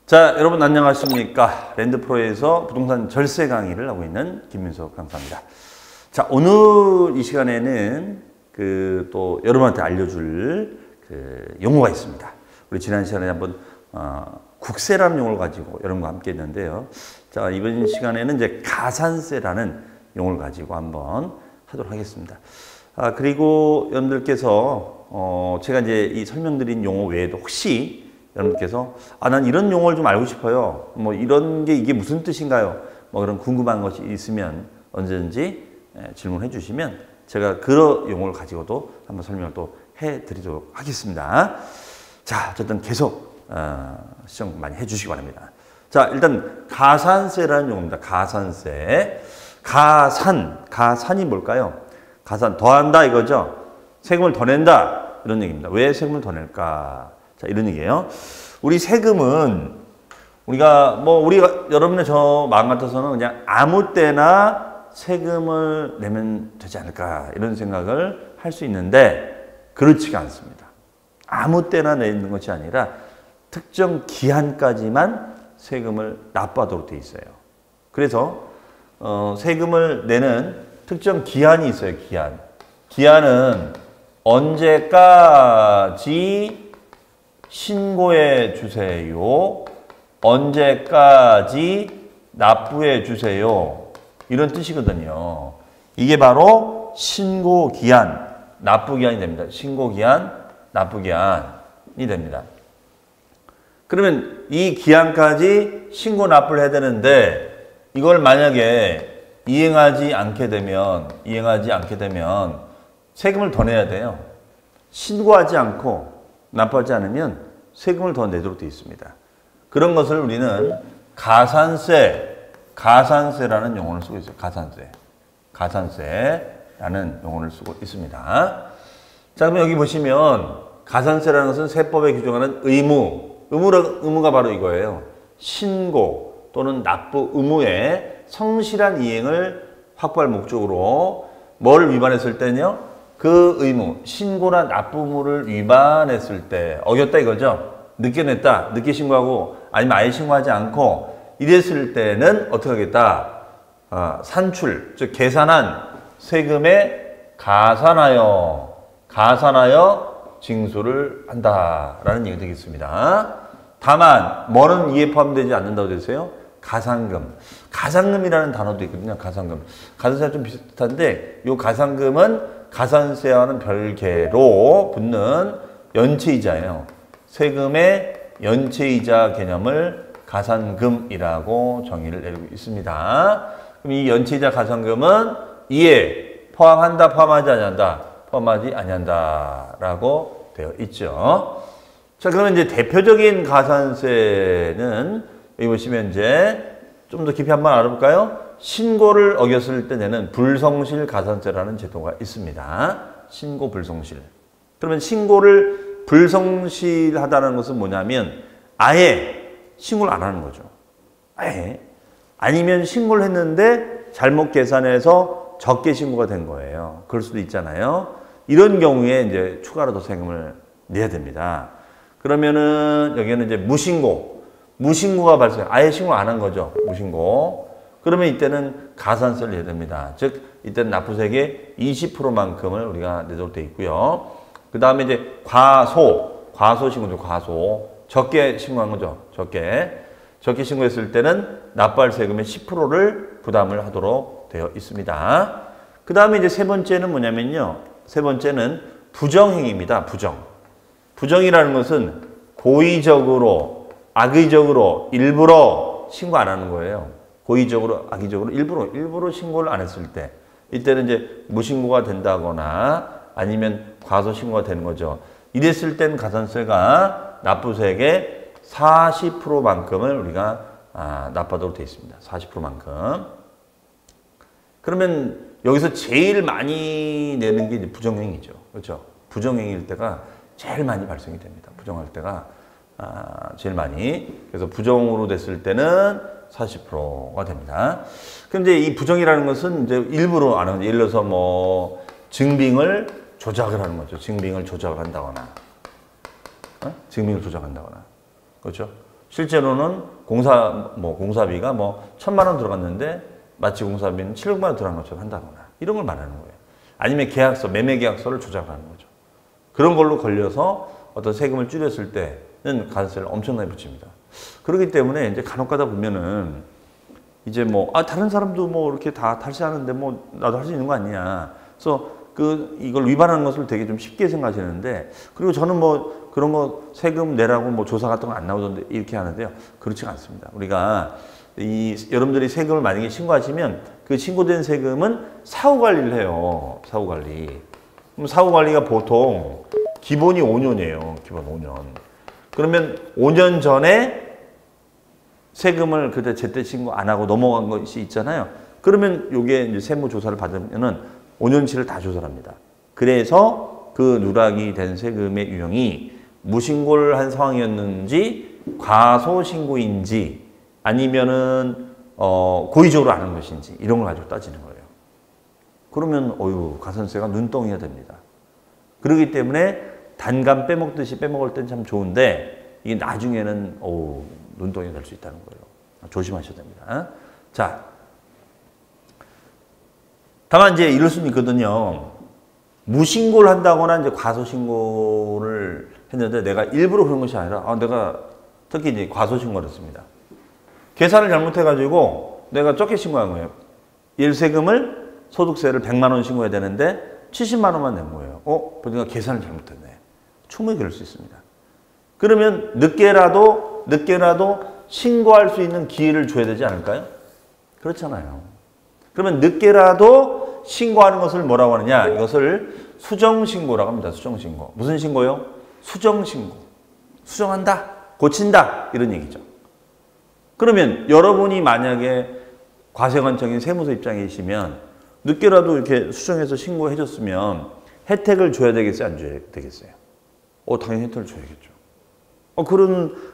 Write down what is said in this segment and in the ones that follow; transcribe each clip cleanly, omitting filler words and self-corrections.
자, 여러분 안녕하십니까? 랜드프로에서 부동산 절세 강의를 하고 있는 김민석 강사입니다. 자, 오늘 이 시간에는 또 여러분한테 알려줄 용어가 있습니다. 우리 지난 시간에 한번 국세라는 용어를 가지고 여러분과 함께 했는데요. 자, 이번 시간에는 이제 가산세라는 용어를 가지고 한번 하도록 하겠습니다. 그리고 여러분들께서 제가 이제 이 설명드린 용어 외에도 혹시 여러분께서 난 이런 용어를 좀 알고 싶어요. 뭐 이런 게 이게 무슨 뜻인가요? 뭐 그런 궁금한 것이 있으면 언제든지 질문해 주시면 제가 그 용어를 가지고도 한번 설명을 또 해드리도록 하겠습니다. 자, 어쨌든 계속 시청 많이 해주시기 바랍니다. 자, 일단 가산세라는 용어입니다. 가산세. 가산이 뭘까요? 가산, 더한다 이거죠. 세금을 더 낸다 이런 얘기입니다. 왜 세금을 더 낼까? 자, 이런 얘기예요. 우리 세금은 우리가 여러분의 저 마음 같아서는 그냥 아무 때나 세금을 내면 되지 않을까 이런 생각을 할 수 있는데 그렇지가 않습니다. 아무 때나 내는 것이 아니라 특정 기한까지만 세금을 납부하도록 되어 있어요. 그래서 세금을 내는 특정 기한이 있어요. 기한은 언제까지 신고해 주세요. 언제까지 납부해 주세요. 이런 뜻이거든요. 이게 바로 신고기한, 납부기한이 됩니다. 신고기한, 납부기한이 됩니다. 그러면 이 기한까지 신고 납부를 해야 되는데 이걸 만약에 이행하지 않게 되면 세금을 더 내야 돼요. 신고하지 않고 납부하지 않으면 세금을 더 내도록 되어 있습니다. 그런 것을 우리는 가산세라는 용어를 쓰고 있어요. 가산세라는 용어를 쓰고 있습니다. 자, 그럼 여기 보시면 가산세라는 것은 세법에 규정하는 의무가 바로 이거예요. 신고 또는 납부 의무의 성실한 이행을 확보할 목적으로 뭘 위반했을 때는요? 그 의무, 신고나 납부 의무를 위반했을 때 어겼다 이거죠. 늦게 냈다, 늦게 신고하고 아니면 아예 신고하지 않고 이랬을 때는 어떻게 하겠다? 산출, 즉 계산한 세금에 가산하여 징수를 한다라는 얘기 되겠습니다. 다만 뭐는 이에 포함되지 않는다고 되세요? 가산금이라는 단어도 있거든요. 가산세와 좀 비슷한데 이 가산금은 가산세와는 별개로 붙는 연체이자예요. 세금의 연체이자 개념을 가산금이라고 정의를 내리고 있습니다. 그럼 이 연체이자 가산금은 이에 포함한다, 포함하지 아니한다라고 되어 있죠. 자, 그러면 이제 대표적인 가산세는 여기 보시면 이제 좀 더 깊이 한번 알아볼까요? 신고를 어겼을 때 내는 불성실 가산세라는 제도가 있습니다. 신고 불성실. 그러면 신고를 불성실하다는 것은 뭐냐면 아예 신고를 안 하는 거죠. 아예. 아니면 신고를 했는데 잘못 계산해서 적게 신고가 된 거예요. 그럴 수도 있잖아요. 이런 경우에 이제 추가로 더 세금을 내야 됩니다. 그러면은 여기는 이제 무신고가 발생. 아예 신고 안 한 거죠. 무신고. 그러면 이때는 가산세를 내야 됩니다. 즉 이때는 납부세액의 20%만큼을 우리가 내도록 되어 있고요. 그 다음에 이제 과소 신고죠. 적게 신고한 거죠. 적게 신고했을 때는 납부할 세금의 10%를 부담을 하도록 되어 있습니다. 그 다음에 이제 세 번째는 뭐냐면요. 세 번째는 부정행위입니다. 부정이라는 것은 고의적으로, 악의적으로, 일부러 신고 안 하는 거예요. 고의적으로, 악의적으로, 일부러 신고를 안 했을 때 이때는 이제 무신고가 된다거나 아니면 과소신고가 되는 거죠. 이랬을 땐 가산세가 납부세액의 40%만큼을 우리가 납부하도록 되어 있습니다. 40%만큼. 그러면 여기서 제일 많이 내는 게 이제 부정행위죠. 그렇죠? 부정행위일 때가 제일 많이 발생이 됩니다. 부정할 때가 제일 많이. 그래서 부정으로 됐을 때는 40%가 됩니다. 그런데 이 부정이라는 것은 이제 일부러 안 하는, 예를 들어서 뭐 증빙을 조작을 하는 거죠. 증빙을 조작을 한다거나, 증빙을 조작한다거나, 그렇죠? 실제로는 공사비가 뭐 1,000만 원 들어갔는데 마치 공사비는 700만 원 들어간 것처럼 한다거나 이런 걸 말하는 거예요. 아니면 계약서, 매매 계약서를 조작하는 거죠. 그런 걸로 걸려서 어떤 세금을 줄였을 때는 가산세를 엄청나게 붙입니다. 그렇기 때문에 이제 간혹가다 보면은 이제 뭐 다른 사람도 뭐 이렇게 다 탈세하는데 뭐 나도 할 수 있는 거 아니냐. 그래서 이걸 위반하는 것을 되게 좀 쉽게 생각하시는데, 그리고 저는 뭐 그런 거 세금 내라고 뭐 조사 같은 거 안 나오던데 이렇게 하는데요. 그렇지가 않습니다. 우리가 여러분들이 세금을 만약에 신고하시면 그 신고된 세금은 사후 관리를 해요. 사후 관리. 그럼 사후 관리가 보통 기본이 5년이에요. 기본 5년. 그러면 5년 전에 세금을 그때 제때 신고 안 하고 넘어간 것이 있잖아요. 그러면 요게 이제 세무조사를 받으면은 5년치를 다 조사를 합니다. 그래서 그 누락이 된 세금의 유형이 무신고를 한 상황이었는지, 과소신고인지, 아니면은 고의적으로 안 한 것인지 이런 걸 가지고 따지는 거예요. 그러면 가산세가 눈덩이가 됩니다. 그렇기 때문에 단감 빼먹듯이 빼먹을 땐 참 좋은데 이게 나중에는 눈덩이가 될 수 있다는 거예요. 조심하셔야 됩니다. 자, 다만 이제 이럴 수는 있거든요. 무신고를 한다거나 이제 과소신고를 했는데 내가 일부러 그런 것이 아니라 내가 특히 이제 과소신고를 했습니다. 계산을 잘못해가지고 내가 적게 신고한 거예요. 일세금을 소득세를 100만 원 신고해야 되는데 70만 원만 낸 거예요. 보니까 계산을 잘못했네. 충분히 그럴 수 있습니다. 그러면 늦게라도 신고할 수 있는 기회를 줘야 되지 않을까요? 그렇잖아요. 그러면 늦게라도 신고하는 것을 뭐라고 하느냐? 이것을 수정신고라고 합니다. 수정신고. 무슨 신고요? 수정신고. 수정한다, 고친다 이런 얘기죠. 그러면 여러분이 만약에 과세관청인 세무서 입장에 계시면 늦게라도 이렇게 수정해서 신고해 줬으면 혜택을 줘야 되겠어요? 안 줘야 되겠어요? 당연히 혜택을 줘야겠죠.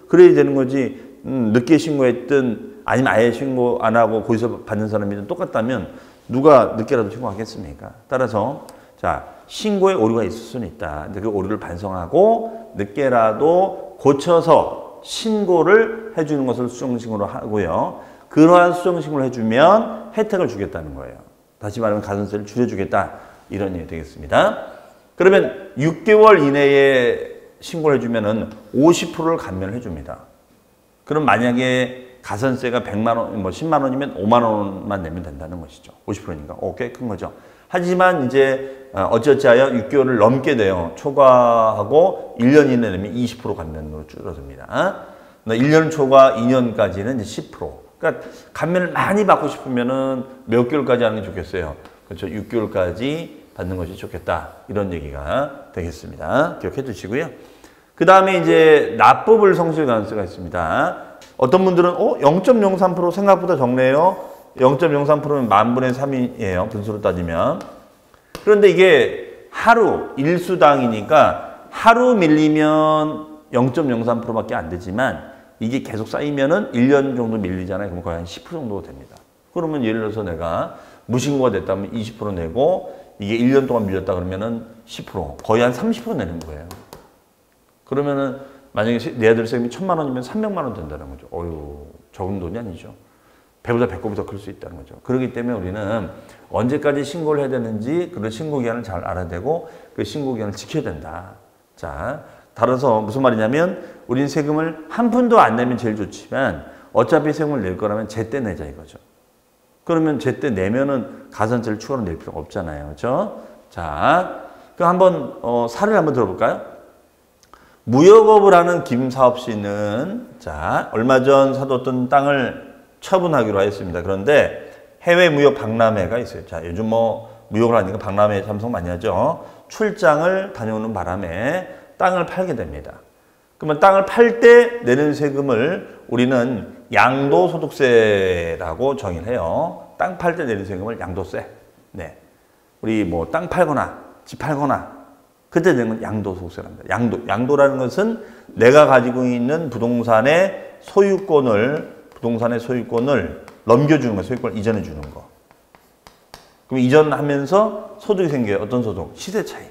그래야 되는 거지. 늦게 신고했든 아니면 아예 신고 안 하고 거기서 받는 사람이든 똑같다면 누가 늦게라도 신고하겠습니까? 따라서 자, 신고에 오류가 있을 수는 있다. 근데 그 오류를 반성하고 늦게라도 고쳐서 신고를 해주는 것을 수정신고로 하고요. 그러한 수정신고를 해주면 혜택을 주겠다는 거예요. 다시 말하면 가산세를 줄여주겠다. 이런 얘기 되겠습니다. 그러면 6개월 이내에 신고를 해주면은 50%를 감면을 해줍니다. 그럼 만약에 가산세가 100만 원, 10만 원이면 5만 원만 내면 된다는 것이죠. 50%니까. 꽤 큰 거죠. 하지만 이제 어찌어찌하여 6개월을 넘게 돼요. 초과하고 1년 이내 내면 20% 감면으로 줄어듭니다. 1년 초과 2년까지는 이제 10%. 그러니까 감면을 많이 받고 싶으면은 몇 개월까지 하는 게 좋겠어요. 그렇죠. 6개월까지 받는 것이 좋겠다. 이런 얘기가 되겠습니다. 기억해 두시고요. 그 다음에 이제 납부불 성실 가능성가 있습니다. 어떤 분들은 0.03% 생각보다 적네요. 0.03%면 만분의 3이에요. 분수로 따지면. 그런데 이게 하루 일수당이니까 하루 밀리면 0.03%밖에 안 되지만 이게 계속 쌓이면은 1년 정도 밀리잖아요. 그럼 거의 한 10% 정도 됩니다. 그러면 예를 들어서 내가 무신고가 됐다면 20% 내고 이게 1년 동안 밀렸다 그러면은 10%, 거의 한 30% 내는 거예요. 그러면은 만약에 내야 될 세금이 1,000만 원이면 300만 원 된다는 거죠. 적은 돈이 아니죠. 배보다 배꼽이 더 클 수 있다는 거죠. 그렇기 때문에 우리는 언제까지 신고를 해야 되는지 그런 신고 기한을 잘 알아야 되고 그 신고 기한을 지켜야 된다. 자, 따라서 무슨 말이냐면 우리는 세금을 한 푼도 안 내면 제일 좋지만 어차피 세금을 낼 거라면 제때 내자 이거죠. 그러면 제때 내면은 가산세를 추가로 낼 필요가 없잖아요. 그렇죠? 자, 그럼 한번 사례를 한번 들어볼까요? 무역업을 하는 김사업 씨는 자, 얼마 전 사뒀던 땅을 처분하기로 하였습니다. 그런데 해외 무역 박람회가 있어요. 자, 요즘 뭐 무역을 하니까 박람회 참석 많이 하죠. 출장을 다녀오는 바람에 땅을 팔게 됩니다. 그러면 땅을 팔 때 내는 세금을 우리는 양도소득세라고 정의를 해요. 땅 팔 때 내는 세금을 양도세. 네. 우리 뭐 땅 팔거나 집 팔거나 그때 되는 건 양도소득세랍니다. 양도라는 것은 내가 가지고 있는 부동산의 소유권을 넘겨주는 거, 소유권을 이전해 주는 거. 그럼 이전하면서 소득이 생겨요. 어떤 소득? 시세 차익.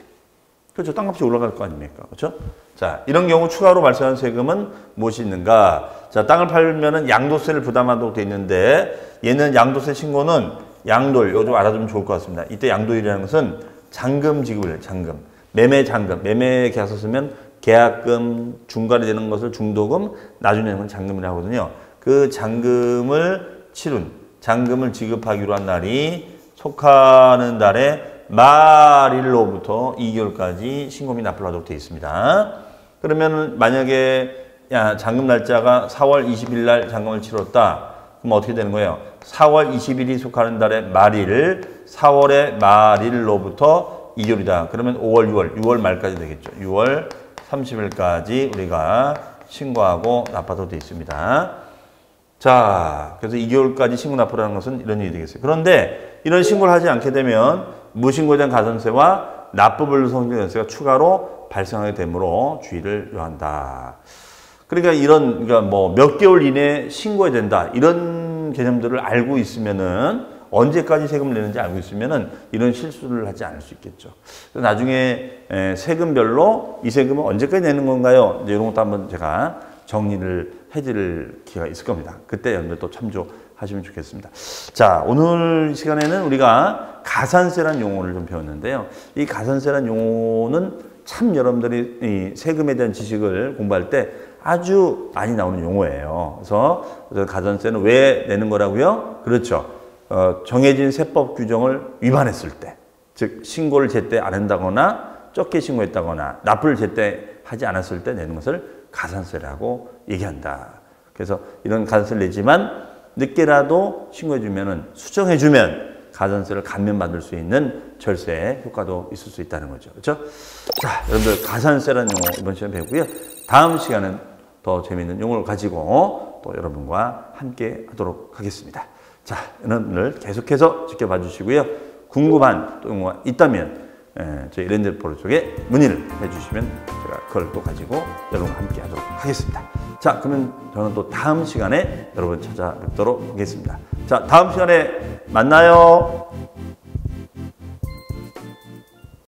그렇죠. 땅값이 올라갈 거 아닙니까? 그렇죠? 자, 이런 경우 추가로 발생한 세금은 무엇이 있는가? 자, 땅을 팔면은 양도세를 부담하도록 돼 있는데 얘는 양도세 신고는 양도일, 요즘 알아두면 좋을 것 같습니다. 이때 양도일이라는 것은 잔금 지급을 해요. 잔금. 매매 잔금. 매매 계약서 쓰면 계약금, 중간에 되는 것을 중도금, 나중에 되는 건 잔금이라고 하거든요. 그 잔금을 잔금을 지급하기로 한 날이 속하는 달에 말일로부터 2개월까지 신고금이 납부를 하도록 되어 있습니다. 그러면 만약에 잔금 날짜가 4월 20일 날 잔금을 치렀다. 그럼 어떻게 되는 거예요? 4월 20일이 속하는 달의 말일, 4월의 말일로부터 2개월이다. 그러면 5월, 6월 말까지 되겠죠. 6월 30일까지 우리가 신고하고 납부하도록 되어 있습니다. 자, 그래서 2개월까지 신고 납부라는 것은 이런 일이 되겠어요. 그런데 이런 신고를 하지 않게 되면 무신고에 대한 가산세와 납부불 성질세가 추가로 발생하게 되므로 주의를 요한다. 그러니까 뭐 몇 개월 이내에 신고해야 된다. 이런 개념들을 알고 있으면은 언제까지 세금을 내는지 알고 있으면은 이런 실수를 하지 않을 수 있겠죠. 나중에 세금별로 이 세금은 언제까지 내는 건가요? 이제 이런 것도 한번 제가 정리를 해드릴 기회가 있을 겁니다. 그때 여러분들 또 참조하시면 좋겠습니다. 자, 오늘 시간에는 우리가 가산세란 용어를 좀 배웠는데요. 이 가산세란 용어는 참 여러분들이 이 세금에 대한 지식을 공부할 때 아주 많이 나오는 용어예요. 그래서 가산세는 왜 내는 거라고요? 그렇죠. 정해진 세법 규정을 위반했을 때, 즉 신고를 제때 안 한다거나 적게 신고했다거나 납부를 제때 하지 않았을 때 내는 것을 가산세라고 얘기한다. 그래서 이런 가산세를 내지만 늦게라도 신고해주면은 수정해주면 가산세를 감면받을 수 있는 절세 효과도 있을 수 있다는 거죠. 그렇죠? 자, 여러분들 가산세라는 용어 이번 시간에 배우고요. 다음 시간은 더 재미있는 용어를 가지고 또 여러분과 함께 하도록 하겠습니다. 자, 여러분들 계속해서 지켜봐 주시고요. 궁금한 또 용어가 있다면 저희 랜드포르 쪽에 문의를 해주시면 제가 그걸 또 가지고 여러분과 함께 하도록 하겠습니다. 자, 그러면 저는 또 다음 시간에 여러분 찾아뵙도록 하겠습니다. 자, 다음 시간에 만나요.